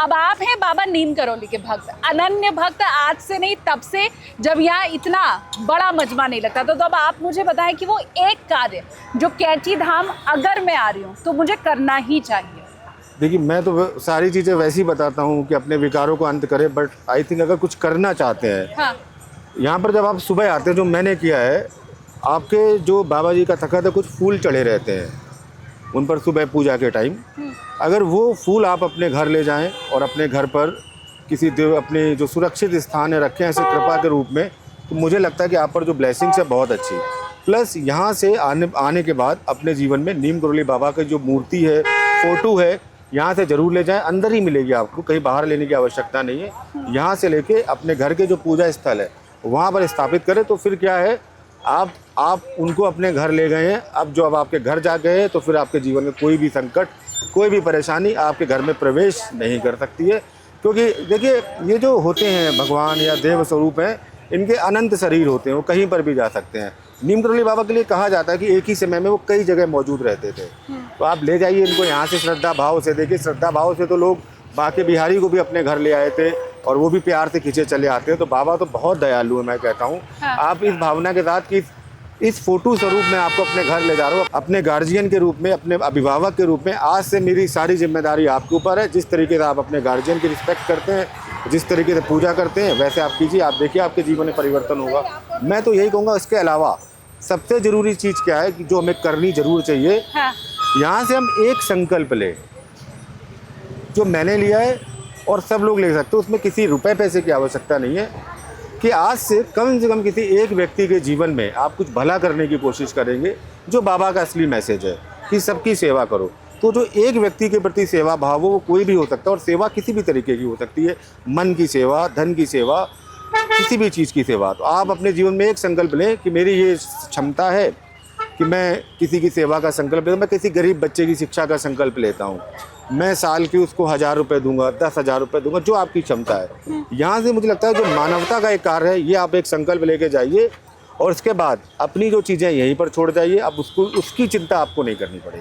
अब आप हैं बाबा नीम करौली के भक्त, अनन्य भक्त, आज से नहीं तब से, जब यहाँ इतना बड़ा मजमा नहीं लगता। तो अब आप मुझे बताएं कि वो एक कार्य जो कैंची धाम अगर मैं आ रही हूँ तो मुझे करना ही चाहिए। देखिए, मैं तो सारी चीज़ें वैसे ही बताता हूँ कि अपने विकारों को अंत करें, बट आई थिंक अगर कुछ करना चाहते हैं, हाँ। यहाँ पर जब आप सुबह आते हैं, जो मैंने किया है, आपके जो बाबा जी का तखत है, कुछ फूल चढ़े रहते हैं उन पर सुबह पूजा के टाइम। अगर वो फूल आप अपने घर ले जाएं और अपने घर पर किसी देव अपने जो सुरक्षित स्थान है रखें ऐसे कृपा के रूप में, तो मुझे लगता है कि आप पर जो ब्लेसिंग्स है बहुत अच्छी। प्लस यहाँ से आने के बाद अपने जीवन में नीम करौली बाबा की जो मूर्ति है, फ़ोटो है, यहाँ से ज़रूर ले जाएं। अंदर ही मिलेगी आपको, कहीं बाहर लेने की आवश्यकता नहीं है। यहाँ से लेके अपने घर के जो पूजा स्थल है वहाँ पर स्थापित करें। तो फिर क्या है, आप उनको अपने घर ले गए हैं। अब आपके घर जा गए हैं तो फिर आपके जीवन में कोई भी संकट, कोई भी परेशानी आपके घर में प्रवेश नहीं कर सकती है। क्योंकि देखिए, ये जो होते हैं भगवान या देव स्वरूप हैं, इनके अनंत शरीर होते हैं, वो कहीं पर भी जा सकते हैं। नीम करौली बाबा के लिए कहा जाता है कि एक ही समय में वो कई जगह मौजूद रहते थे। तो आप ले जाइए इनको यहाँ से श्रद्धा भाव से। देखिए, श्रद्धा भाव से तो लोग बांके बिहारी को भी अपने घर ले आए थे और वो भी प्यार से खींचे चले आते हैं। तो बाबा तो बहुत दयालु है, मैं कहता हूँ। हाँ। आप इस भावना के साथ कि इस फोटो स्वरूप में आपको अपने घर ले जा रहा हूँ, अपने गार्जियन के रूप में, अपने अभिभावक के रूप में, आज से मेरी सारी जिम्मेदारी आपके ऊपर है। जिस तरीके से आप अपने गार्जियन की रिस्पेक्ट करते हैं, जिस तरीके से पूजा करते हैं, वैसे आप कीजिए। आप देखिए आपके जीवन में परिवर्तन होगा। मैं तो यही कहूँगा, इसके अलावा सबसे ज़रूरी चीज़ क्या है कि जो हमें करनी ज़रूर चाहिए, हाँ। यहाँ से हम एक संकल्प लें जो मैंने लिया है और सब लोग ले सकते हो। उसमें किसी रुपए पैसे की आवश्यकता नहीं है कि आज से कम किसी एक व्यक्ति के जीवन में आप कुछ भला करने की कोशिश करेंगे। जो बाबा का असली मैसेज है कि सबकी सेवा करो। तो जो एक व्यक्ति के प्रति सेवा भाव हो, वो कोई भी हो सकता है। और सेवा किसी भी तरीके की हो सकती है, मन की सेवा, धन की सेवा, किसी भी चीज़ की सेवा। तो आप अपने जीवन में एक संकल्प लें कि मेरी ये क्षमता है कि मैं किसी की सेवा का संकल्प लेता हूँ। मैं किसी गरीब बच्चे की शिक्षा का संकल्प लेता हूँ। मैं साल की उसको 1000 रुपये दूंगा, 10,000 रुपये दूंगा, जो आपकी क्षमता है। यहाँ से मुझे लगता है जो मानवता का एक कार्य है, ये आप एक संकल्प लेके जाइए और उसके बाद अपनी जो चीज़ें यहीं पर छोड़ जाइए। अब उसकी चिंता आपको नहीं करनी पड़ेगी।